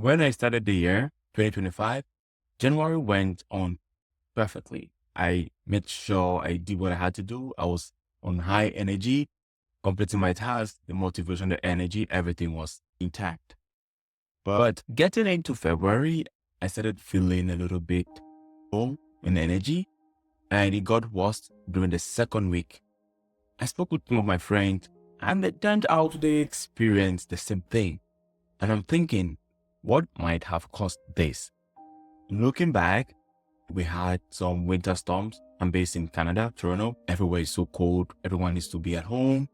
When I started the year 2025, January went on perfectly. I made sure I did what I had to do. I was on high energy, completing my tasks, the motivation, the energy, everything was intact. But getting into February, I started feeling a little bit low in energy, and it got worse during the second week. I spoke with some of my friends, and it turned out they experienced the same thing. And I'm thinking, what might have caused this? Looking back, we had some winter storms. I'm based in Canada, Toronto. Everywhere is so cold. Everyone needs to be at home,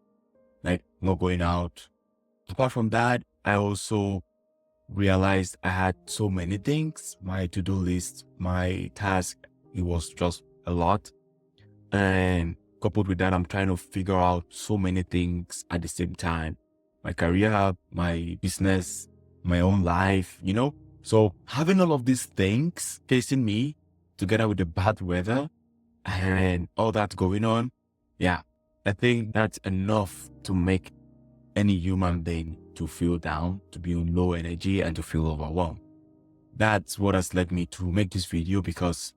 like not going out. Apart from that, I also realized I had so many things. My to-do list, my task, it was just a lot. And coupled with that, I'm trying to figure out so many things at the same time. My career, my business, my own life, So having all of these things facing me together with the bad weather and all that going on, yeah, I think that's enough to make any human being to feel down, to be on low energy, and to feel overwhelmed. That's what has led me to make this video, because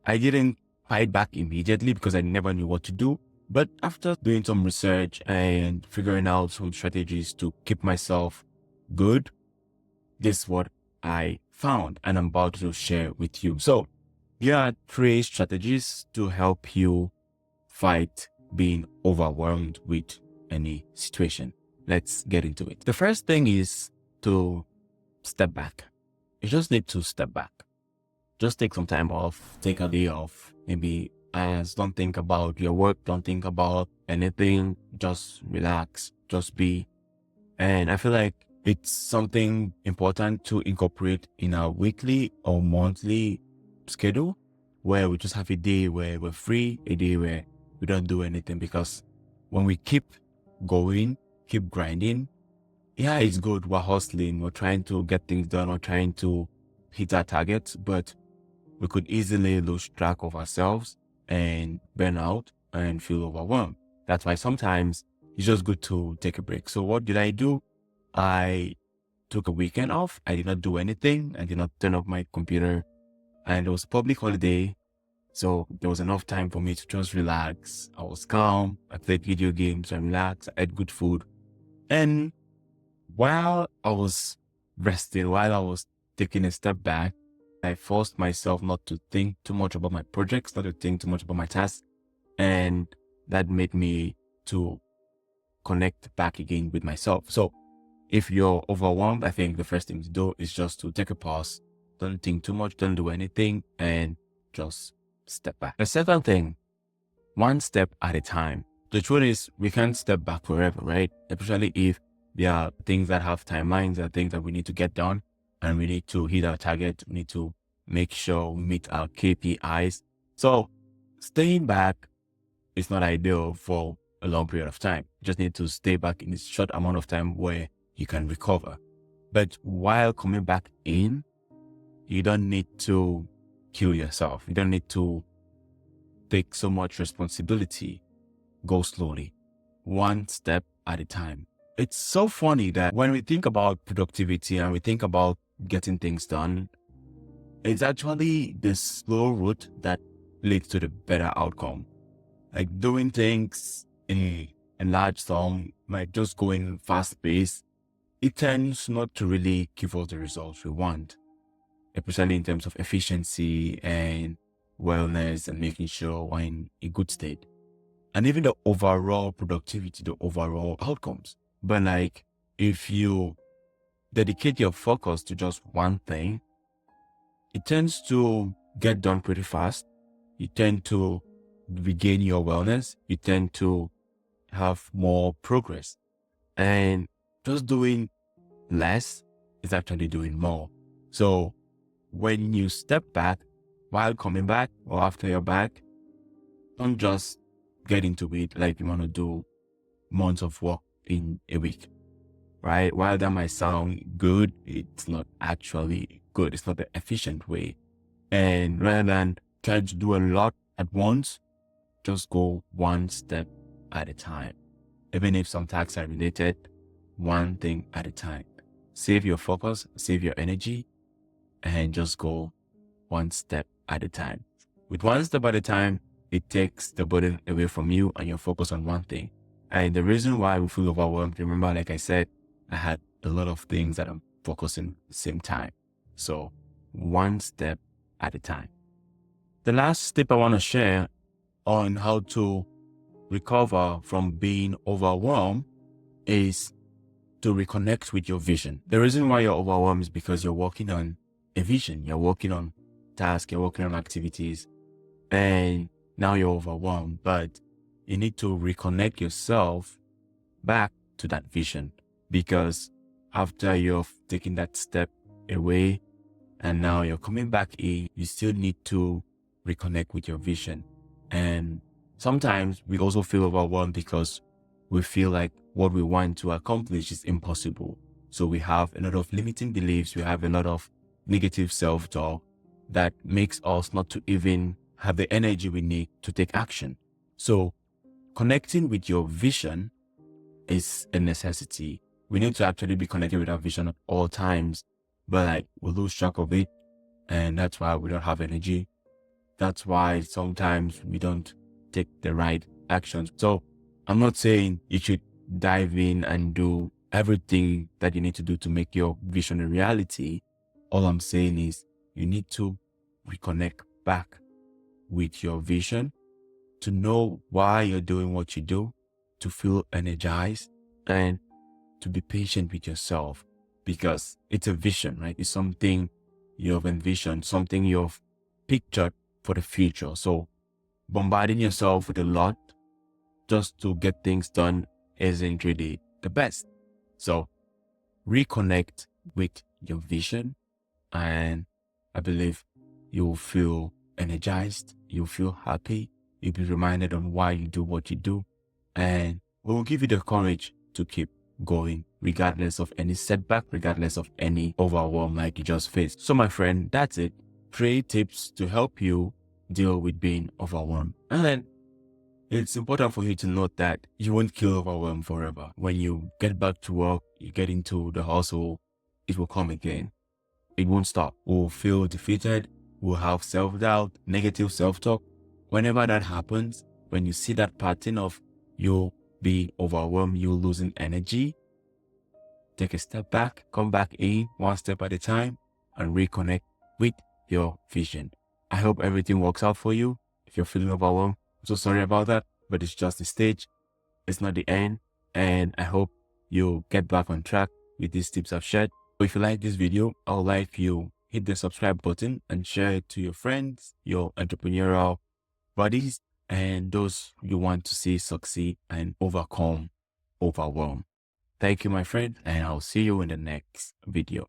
I didn't fight back immediately because I never knew what to do. But after doing some research and figuring out some strategies to keep myself good, this is what I found and I'm about to share with you. So here are 3 strategies to help you fight being overwhelmed with any situation. Let's get into it. The first thing is to step back. You just need to step back. Just take some time off, take a day off. Maybe don't think about your work, don't think about anything, just relax, just be. And I feel like it's something important to incorporate in our weekly or monthly schedule, where we just have a day where we're free, a day where we don't do anything. Because when we keep going, keep grinding, yeah, it's good. We're hustling, we're trying to get things done, we're trying to hit our targets, but we could easily lose track of ourselves and burn out and feel overwhelmed. That's why sometimes it's just good to take a break. So what did I do? I took a weekend off. I did not do anything. I did not turn off my computer, and it was public holiday. So there was enough time for me to just relax. I was calm. I played video games and relaxed. I ate good food. And while I was resting, while I was taking a step back, I forced myself not to think too much about my projects, not to think too much about my tasks. And that made me to connect back again with myself. So if you're overwhelmed, I think the first thing to do is just to take a pause. Don't think too much, don't do anything, and just step back. The second thing, one step at a time. The truth is, we can't step back forever, right? Especially if there are things that have timelines, there are things that we need to get done, and we need to hit our target. We need to make sure we meet our KPIs. So staying back is not ideal for a long period of time. You just need to stay back in a short amount of time where you can recover. But while coming back in, you don't need to kill yourself. You don't need to take so much responsibility. Go slowly, one step at a time. It's so funny that when we think about productivity and we think about getting things done, it's actually the slow route that leads to the better outcome. Like doing things in a large sum, like just going fast paced, it tends not to really give us the results we want, especially in terms of efficiency and wellness and making sure we're in a good state. And even the overall productivity, the overall outcomes. But like, if you dedicate your focus to just one thing, it tends to get done pretty fast. You tend to regain your wellness. You tend to have more progress. And just doing less is actually doing more. So when you step back while coming back or after you're back, don't just get into it like you want to do months of work in a week, right? While that might sound good, it's not actually good. It's not the efficient way. And rather than trying to do a lot at once, just go one step at a time. Even if some tasks are related, one thing at a time. save your focus, save your energy, and just go one step at a time. With one step at a time, it takes the burden away from you and you're focused on one thing. And the reason why we feel overwhelmed, remember, like I said, I had a lot of things that I'm focusing at the same time. So one step at a time. The last tip I want to share on how to recover from being overwhelmed is to reconnect with your vision. The reason why you're overwhelmed is because you're working on a vision. You're working on tasks, you're working on activities, and now you're overwhelmed. But you need to reconnect yourself back to that vision, because after you've taken that step away and now you're coming back in, you still need to reconnect with your vision. And sometimes we also feel overwhelmed because we feel like what we want to accomplish is impossible. So we have a lot of limiting beliefs, we have a lot of negative self-talk that makes us not to even have the energy we need to take action. So connecting with your vision is a necessity. We need to actually be connected with our vision at all times, but like we lose track of it, and that's why we don't have energy. That's why sometimes we don't take the right actions. So I'm not saying you should dive in and do everything that you need to do to make your vision a reality. All I'm saying is you need to reconnect back with your vision, to know why you're doing what you do, to feel energized, and to be patient with yourself, because it's a vision, right? It's something you've envisioned, something you've pictured for the future. So bombarding yourself with a lot just to get things done isn't really the best. So reconnect with your vision, and I believe you'll feel energized, you'll feel happy, you'll be reminded on why you do what you do, and we will give you the courage to keep going regardless of any setback, regardless of any overwhelm like you just faced. So my friend, that's it. 3 tips to help you deal with being overwhelmed. And then it's important for you to note that you won't kill overwhelm forever. When you get back to work, you get into the hustle, it will come again. It won't stop. We'll feel defeated. We'll have self-doubt, negative self-talk. Whenever that happens, when you see that pattern of you being overwhelmed, you losing energy, take a step back, come back in one step at a time, and reconnect with your vision. I hope everything works out for you. If you're feeling overwhelmed, I'm so sorry about that, but it's just a stage. It's not the end. And I hope you get back on track with these tips I've shared. If you like this video, I would like you hit the subscribe button and share it to your friends, your entrepreneurial buddies, and those you want to see succeed and overcome overwhelm. Thank you, my friend, and I'll see you in the next video.